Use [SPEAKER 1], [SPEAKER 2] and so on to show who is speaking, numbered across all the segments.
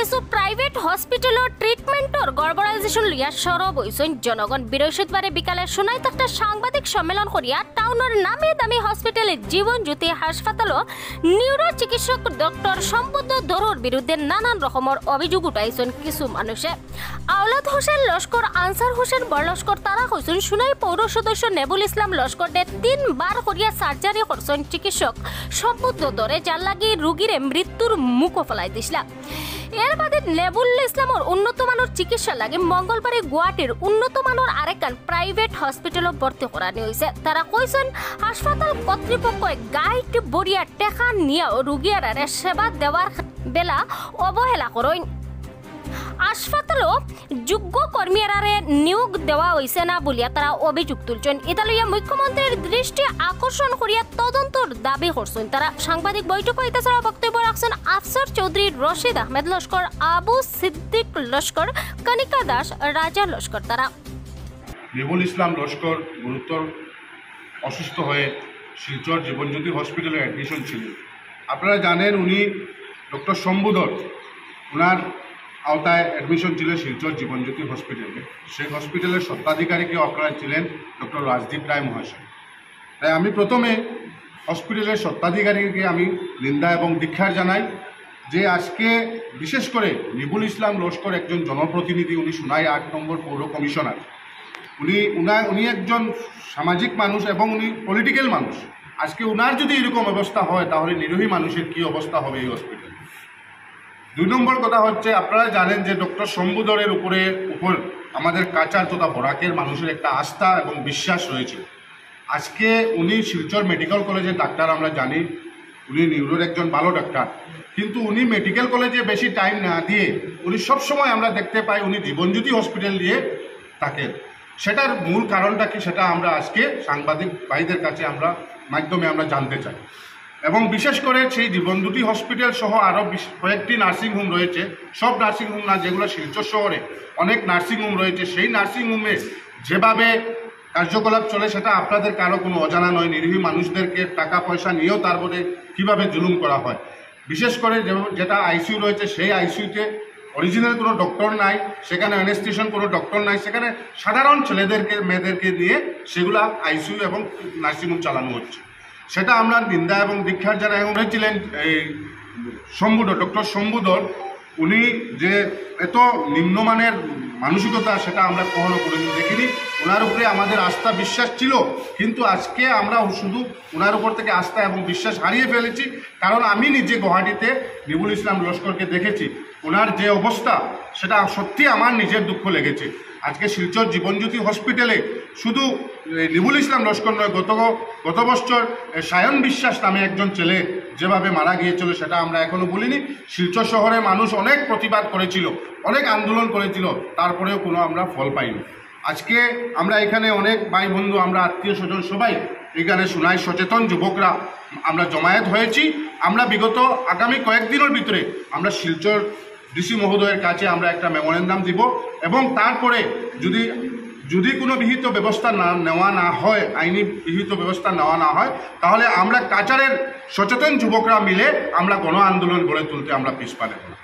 [SPEAKER 1] কিছু প্রাইভেট হসপিটালের ট্রিটমেন্টর গড়বড়াইজেশন লিয়া সরব হয়েছেন জনগণ। বৃহস্পতিবারে বিকালে সোনাইত একটা সাংবাদিক সম্মেলন করিয়া টাউনের নামি দামি হসপিটালে জীবন জ্যোতি হাসপাতাল নিউরো চিকিৎসক ডক্টর সম্পদ ধরুর বিরুদ্ধে নানান রকমের অভিযোগ উঠাইছেন কিছু মানুষে। আওলাদ হোসেন লস্কর, আনসার হোসেন বড়লস্কর তারা হয়েছেন সোনাই পৌর সদস্য নেবুল ইসলাম লস্করে 3 বার করিয়া সার্জারি করছেন চিকিৎসক সম্পদ ধরে, যার লাগি রোগীরে মৃত্যুর মুখ ফেলাই দিছিলা। এর বাদে নেবুল ইসলামের উন্নত মানের চিকিৎসা লাগে মঙ্গলবারে গুয়াহাটির উন্নত মানের আরেকখান প্রাইভেট হসপিটালে ভর্তি করানো হয়েছে। তারা কইছেন হাসপাতাল কর্তৃপক্ষ গাইড বড়িয়া টেকা নিয়েও রোগীরারে সেবা দেওয়ার বেলা অবহেলা করেন। হাসপাতালও যোগ্য কর্মীরারে নিয়োগ দেওয়া হয়েছে না বলিয়া তারা অভিযোগ তুলছেন। এটা লইয়া মুখ্যমন্ত্রীর দৃষ্টি আকর্ষণ করিয়া তদন্তর দাবি করছেন তারা। সাংবাদিক বৈঠকে এছাড়া বক্তব্য রাখছেন আফসার চৌধুরী, রশিদ আহমেদ লস্কর, আবু সিদ্দিক লস্কর, কণিকা দাস, রাজা লস্কর। তারা
[SPEAKER 2] নেবুল ইসলাম লস্কর গুরুতর অসুস্থ হয়ে শিলচর জীবনজ্যোতি হসপিটালে অ্যাডমিশন ছিলেন। আপনারা জানেন উনি ডক্টর শম্ভুধর ওনার আওতায় অ্যাডমিশন ছিল শিলচর জীবনজ্যোতি হসপিটালে। সেই হসপিটালের স্বত্বাধিকারীকে আপনারা ছিলেন ডক্টর রাজদীপ রায় মহাশয়। তাই আমি প্রথমে হসপিটালের স্বত্বাধিকারীকে আমি নিন্দা এবং ধিক্কার জানাই যে আজকে বিশেষ করে নেবুল ইসলাম লস্কর একজন জনপ্রতিনিধি, উনি সোনাই 8 নম্বর পৌর কমিশনার, উনি একজন সামাজিক মানুষ এবং উনি পলিটিক্যাল মানুষ। আজকে উনার যদি এরকম অবস্থা হয় তাহলে নিরীহ মানুষের কী অবস্থা হবে এই হসপিটালে। 2 নম্বর কথা হচ্ছে আপনারা জানেন যে ডক্টর শম্ভুধরের উপর আমাদের কাচার তথা বরাকের মানুষের একটা আস্থা এবং বিশ্বাস রয়েছে। আজকে উনি শিলচর মেডিকেল কলেজের ডাক্তার, আমরা জানি উনি নিউরোর একজন ভালো ডাক্তার, কিন্তু উনি মেডিকেল কলেজে বেশি টাইম না দিয়ে উনি সবসময় আমরা দেখতে পাই উনি জীবনজ্যোতি হসপিটাল দিয়ে থাকেন। সেটার মূল কারণটা কি সেটা আমরা আজকে সাংবাদিক ভাইদের কাছে মাধ্যমে আমরা জানতে চাই। এবং বিশেষ করে সেই জীবনজ্যোতি হসপিটাল সহ আরও কয়েকটি নার্সিংহোম রয়েছে, সব নার্সিংহোম না, যেগুলো শিলচর শহরে অনেক নার্সিংহোম রয়েছে। সেই নার্সিংহোমে যেভাবে কার্যকলাপ চলে সেটা আপনাদের কারো কোনো অজানা নয়। নিরীহ মানুষদেরকে টাকা পয়সা নিয়েও তারপরে কীভাবে জুলুম করা হয়। বিশেষ করে যেটা আইসিইউ রয়েছে সেই আইসিইউতে অরিজিনাল কোনো ডক্টর নাই, সেখানে অ্যানেস্থেশন কোনো ডক্টর নাই, সেখানে সাধারণ ছেলেদেরকে মেয়েদেরকে নিয়ে সেগুলা আইসিইউ এবং নার্সিংহোম চালানো হচ্ছে। সেটা আমরা নিন্দা এবং ধিক্কার জানাই। হয়েছিলেন এই ডক্টর শম্ভুধর, উনি যে এত নিম্নমানের মানসিকতা সেটা আমরা কখনো দেখিনি। ওনার উপরে আমাদের আস্থা বিশ্বাস ছিল, কিন্তু আজকে আমরা শুধু ওনার উপর থেকে আস্থা এবং বিশ্বাস হারিয়ে ফেলেছি। কারণ আমি নিজে গুয়াহাটিতে নেবুল ইসলাম লস্করকে দেখেছি, ওনার যে অবস্থা সেটা সত্যি আমার নিজের দুঃখ লেগেছে। আজকে শিলচর জীবনজ্যোতি হসপিটালে শুধু নেবুল ইসলাম লস্কর নয়, গত বছর সায়ন বিশ্বাস নামে একজন ছেলে যেভাবে মারা গিয়েছিল সেটা আমরা এখনো বলিনি। শিলচর শহরে মানুষ অনেক প্রতিবাদ করেছিল, অনেক আন্দোলন করেছিল, তারপরেও কোনো আমরা ফল পাইনি। আজকে আমরা এখানে অনেক ভাই বন্ধু, আমরা আত্মীয় স্বজন সবাই এখানে সোনাই সচেতন যুবকরা আমরা জমায়েত হয়েছি। আমরা বিগত আগামী কয়েকদিনের ভিতরে আমরা শিলচর ডিসি মহোদয়ের কাছে আমরা একটা মেমোরেন্ডাম দিব এবং তারপরে যদি কোনো বিহিত ব্যবস্থা নেওয়া না হয়, আইনি বিহিত ব্যবস্থা নেওয়া না হয়, তাহলে আমরা কাচারের সচেতন যুবকরা মিলে আমরা গণ আন্দোলন গড়ে তুলতে আমরা পিছপা নেব না।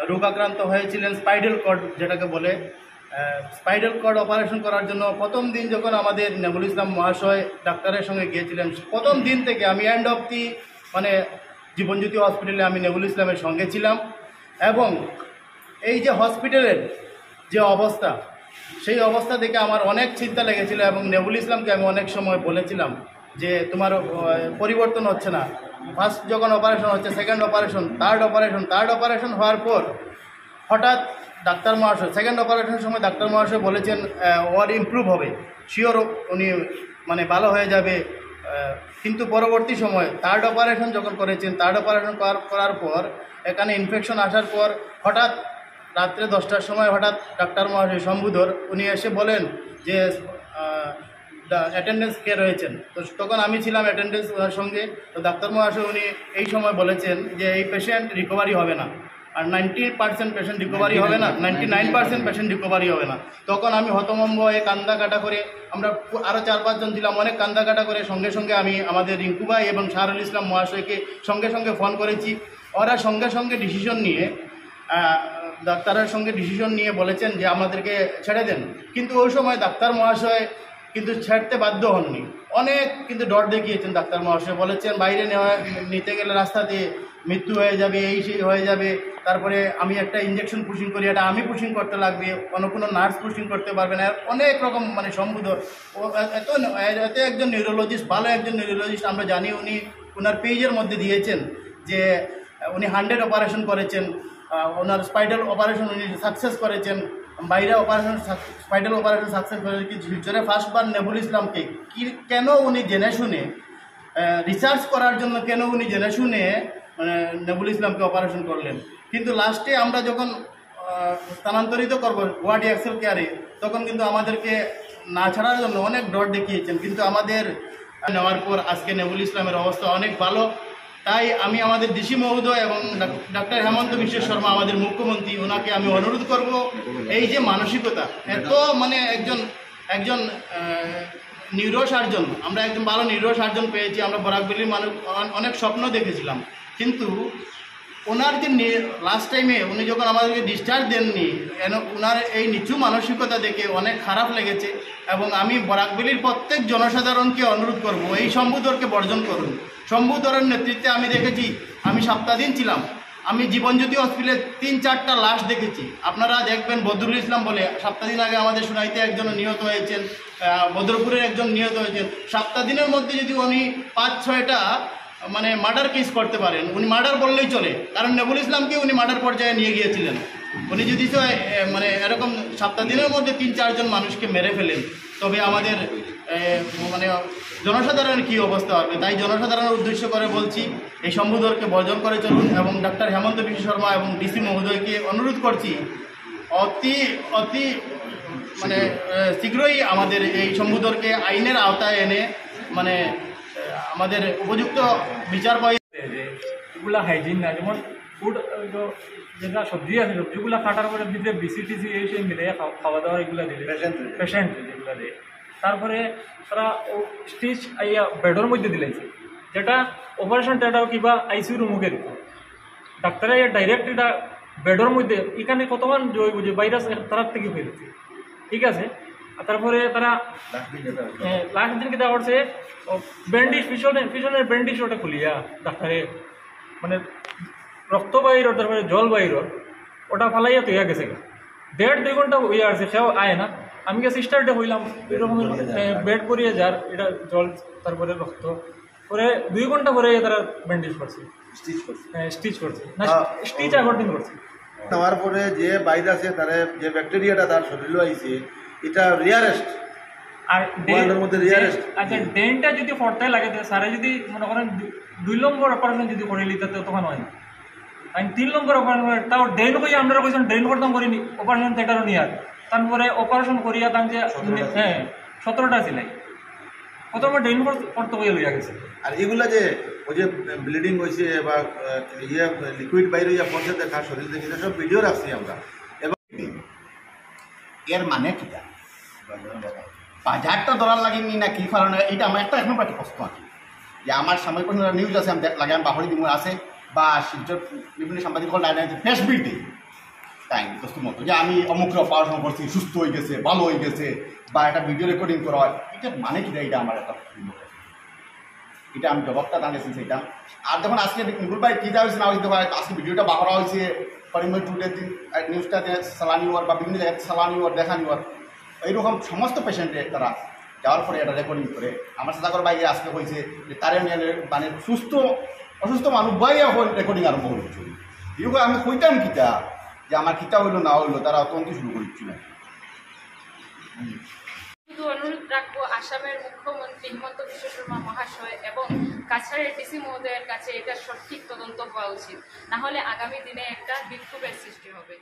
[SPEAKER 3] রোগাক্রান্ত হয়েছিলেন স্পাইনাল কর্ড যেটাকে বলে। স্পাইনাল কর্ড অপারেশন করার জন্য প্রথম দিন যখন আমাদের নেবুল ইসলাম মহাশয় ডাক্তারের সঙ্গে গিয়েছিলেন, প্রথম দিন থেকে আমি এন্ড অফ দি জীবনজ্যোতি হসপিটালে আমি নেবুল ইসলামের সঙ্গে ছিলাম। এবং এই যে হসপিটালের যে অবস্থা, সেই অবস্থা দেখে আমার অনেক চিন্তা লেগেছিল এবং নেবুল ইসলামকে আমি অনেক সময় বলেছিলাম যে তোমার পরিবর্তন হচ্ছে না। ফার্স্ট যখন অপারেশন হচ্ছে, সেকেন্ড অপারেশন, থার্ড অপারেশন হওয়ার পর হঠাৎ ডাক্তার মহাশয় সেকেন্ড অপারেশনের সময় ডাক্তার মহাশয় বলেছেন ওর ইমপ্রুভ হবে, শিওর উনি ভালো হয়ে যাবে। কিন্তু পরবর্তী সময় থার্ড অপারেশন যখন করেছেন, থার্ড অপারেশন করার পর এখানে ইনফেকশন আসার পর হঠাৎ রাত্রে 10টার সময় হঠাৎ ডাক্তার মহাশয় শম্ভুধর উনি এসে বলেন যে অ্যাটেন্ডেন্স কে রয়েছেন। তো তখন আমি ছিলাম অ্যাটেন্ডেন্স ওনার সঙ্গে। তো ডাক্তার মহাশয় উনি এই সময় বলেছেন যে এই পেশেন্ট রিকভারি হবে না, আর 90% পেশেন্ট রিকভারি হবে না, 99% পেশেন্ট রিকভারি হবে না। তখন আমি হতভম্ব হয়ে কান্দা কাটা করে, আমরা আরও 4-5 জন ছিলাম, অনেক কান্দা কাটা করে সঙ্গে সঙ্গে আমি আমাদের রিঙ্কু ভাই এবং শাহরুল ইসলাম মহাশয়কে সঙ্গে সঙ্গে ফোন করেছি ওরা সঙ্গে সঙ্গে ডিসিশন নিয়ে ডাক্তারের সঙ্গে ডিসিশন নিয়ে বলেছেন যে আমাদেরকে ছেড়ে দেন, কিন্তু ওই সময় ডাক্তার মহাশয় কিন্তু ছাড়তে বাধ্য হননি। অনেক কিন্তু ডর দেখিয়েছেন ডাক্তার মহাশয়, বলেছেন বাইরে নিতে গেলে রাস্তাতে মৃত্যু হয়ে যাবে, এই সেই হয়ে যাবে, তারপরে আমি একটা ইঞ্জেকশন পুশিং করি, এটা আমি পুশিং করতে লাগবে, অন্য কোনো নার্স পুশিং করতে পারবে না, অনেক রকম মানে সম্বোধন। এত একজন নিউরোলজিস্ট, ভালো একজন নিউরোলজিস্ট আমরা জানি, উনি ওনার পেজের মধ্যে দিয়েছেন যে উনি 100 অপারেশন করেছেন, ওনার স্পাইডাল অপারেশন উনি সাকসেস করেছেন, বাইরে অপারেশন স্পাইডাল অপারেশন সাকসেস করেছেন। কিন্তু শিলচরে ফার্স্টবার নেবুল ইসলামকে কেন উনি জেনে শুনে রিসার্চ করার জন্য কেন উনি জেনে শুনে নেবুল ইসলামকে অপারেশন করলেন। কিন্তু লাস্টে আমরা যখন স্থানান্তরিত করবো গুয়াহাটি এক্সেল কেয়ারে, তখন কিন্তু আমাদেরকে না ছাড়ার জন্য অনেক ডর দেখিয়েছেন, কিন্তু আমাদের নেওয়ার পর আজকে নেবুল ইসলামের অবস্থা অনেক ভালো। তাই আমি আমাদের ডিসি মহোদয় এবং ডক্টর হেমন্ত বিশ্ব শর্মা আমাদের মুখ্যমন্ত্রী, ওনাকে আমি অনুরোধ করব, এই যে মানসিকতা, এত মানে একজন নিউরো সার্জন, আমরা একজন ভালো নিউরো সার্জন পেয়েছি, আমরা বরাকবেলির মানুষ অনেক স্বপ্ন দেখেছিলাম, কিন্তু ওনার যে লাস্ট টাইমে উনি যখন আমাদেরকে ডিসচার্জ দেননি, ওনার এই নিচু মানসিকতা দেখে অনেক খারাপ লেগেছে। এবং আমি বরাকবেলির প্রত্যেক জনসাধারণকে অনুরোধ করব, এই শম্ভুধরকে বর্জন করুন। শম্ভুধরের নেতৃত্বে আমি দেখেছি, আমি সপ্তাহদিন ছিলাম, আমি জীবনজ্যোতি হসপিটালে 3-4টা লাশ দেখেছি। আপনারা দেখবেন বদরুল ইসলাম বলে সপ্তাহদিন আগে আমাদের সোনাইতে একজন নিহত হয়েছেন, বদরপুরের একজন নিহত হয়েছেন। সপ্তাহদিনের মধ্যে যদি উনি 5-6টা মানে মার্ডার কেস করতে পারেন, উনি মার্ডার বললেই চলে, কারণ নেবুল ইসলামকে উনি মার্ডার পর্যায়ে নিয়ে গিয়েছিলেন। উনি যদি মানে এরকম সপ্তাহদিনের মধ্যে 3-4 জন মানুষকে মেরে ফেলেন, তবে আমাদের মানে জনসাধারণের কী অবস্থা হবে। তাই জনসাধারণের উদ্দেশ্য করে বলছি, এই শম্ভুধরকে বর্জন করে চলুন। এবং ডক্টর হেমন্ত বিশ্ব শর্মা এবং ডিসি মহোদয়কে অনুরোধ করছি, অতি মানে শীঘ্রই আমাদের এই শম্ভুধরকে আইনের আওতায় এনে মানে আমাদের উপযুক্ত বিচার পাই।
[SPEAKER 4] এগুলা হাইজিন না, যেমন ফুড যেটা সবজি আছে, সবজিগুলো কাটার পরে ভিতরে বিসিটিসি এই সেই মিলে খাওয়া দাওয়া এগুলো দিলে পেশেন্ট যেগুলো দেয়। তারপরে তারা স্টিচ আইয়া বেডের মধ্যে দিলেছে, যেটা অপারেশন থিয়েটার কিংবা আইসিউ রুমুকে দিত। ডাক্তারা ডাইরেক্ট এটা বেডের মধ্যে এখানে কতমান জয় বুঝে ভাইরাস তার থেকে ফেলেছে, ঠিক আছে। তারপরে তারা লাস্ট দিন কেটা করছে ব্যান্ডিজ, পিছনের ব্যান্ডিজ ওটা খুলিয়া ডাক্তারে মানে রক্ত বাইর, তারপরে জল বাইর, ওটা ফালাইয়া তৈয়া গেছে। 1.5-2 ঘন্টা হইয়া আসছে, সেও আয় না। আমি গেছি স্টার্টে হইলাম এরকম বেড করিয়ে যার এটা জল, তারপরে রক্ত, পরে 2 ঘন্টা পরে তারা ব্যান্ডেজ করছে, স্টিচ করছে না, স্টিচ আগের দিন করছে।
[SPEAKER 5] নেওয়ার পরে যে ভাইরাসে তার যে ব্যাকটেরিয়াটা তার শরীরে আইছে, এটা রিয়ারেস্ট
[SPEAKER 4] আর
[SPEAKER 5] ওয়ার্ল্ডের মধ্যে রিয়ারেস্ট।
[SPEAKER 4] আচ্ছা, ডেনটা যদি পড়তে লাগে, স্যারে যদি মনে করেন 2 নম্বর অপারেশন যদি করে নিতে তখন হয় না, আমি 3 নম্বর অপারেশন করে, তাও ডেন কই আমরা কইছেন ডেন করতাম করিনি, অপারেশন থিয়েটারও নিয়ে আর তারপরে অপারেশন করিয়া তাম যে 17টা সিলাই প্রথমে ডেন করতে হয়ে লইয়া গেছে।
[SPEAKER 5] আর এগুলা যে ওই যে ব্লিডিং হয়েছে বা ইয়ে লিকুইড বাইরে ইয়া পৌঁছে দেখা শরীর দেখে সব ভিডিও রাখছি আমরা। এবং
[SPEAKER 6] এর মানে কিটা বাজারটা ধরার লাগেনি না কি কারণে, এটা আমার একটা এখন একটা প্রশ্ন আছে যে আমার সাময়িক নিউজ আছে, আমি লাগে আমি বাহরি দিন আছে বা শিলচর বিভিন্ন সাংবাদিক ফেসবুক দিই তাই দোস্ত মতো যে আমি অমুক অপারেশন করছি, সুস্থ হয়ে গেছে, ভালো হয়ে গেছে, বা একটা ভিডিও রেকর্ডিং করা হয়, এটা মানে কিটা, এটা আমার একটা এটা আমি জবাবটা জানিয়েছি সেটা। আর যখন আজকে নিপুল ভাই কী দেওয়া হয়েছে না হইতে পারে, আজকে ভিডিওটা বাহরা হয়েছে পরিময় টুডে নিউজটাতে সালানি ওয়ার বা বিভিন্ন জায়গায় সালানি ওয়ার দেখানি ওয়ার, এইরকম সমস্ত পেশেন্টের তারা যাওয়ার পরে এটা রেকর্ডিং করে আমার সাথে করে বাইরে আজকে হয়েছে যে তারে মানে অসুস্থ মানুষ বাইরে রেকর্ডিং আরম্ভ হয়েছিল। এরকম আমি কইতাম কিতা যে আমার কিতা হইলো না হইলো, তারা অত্যন্ত শুরু করেছিল।
[SPEAKER 7] শুধু অনুরোধ রাখবো আসামের মুখ্যমন্ত্রী হিমন্ত বিশ্ব শর্মা মহাশয় এবং কাছাড়ের ডিসি মহোদয়ের কাছে এটা সঠিক তদন্ত হওয়া উচিত, না হলে আগামী দিনে একটা বিক্ষোভের সৃষ্টি হবে।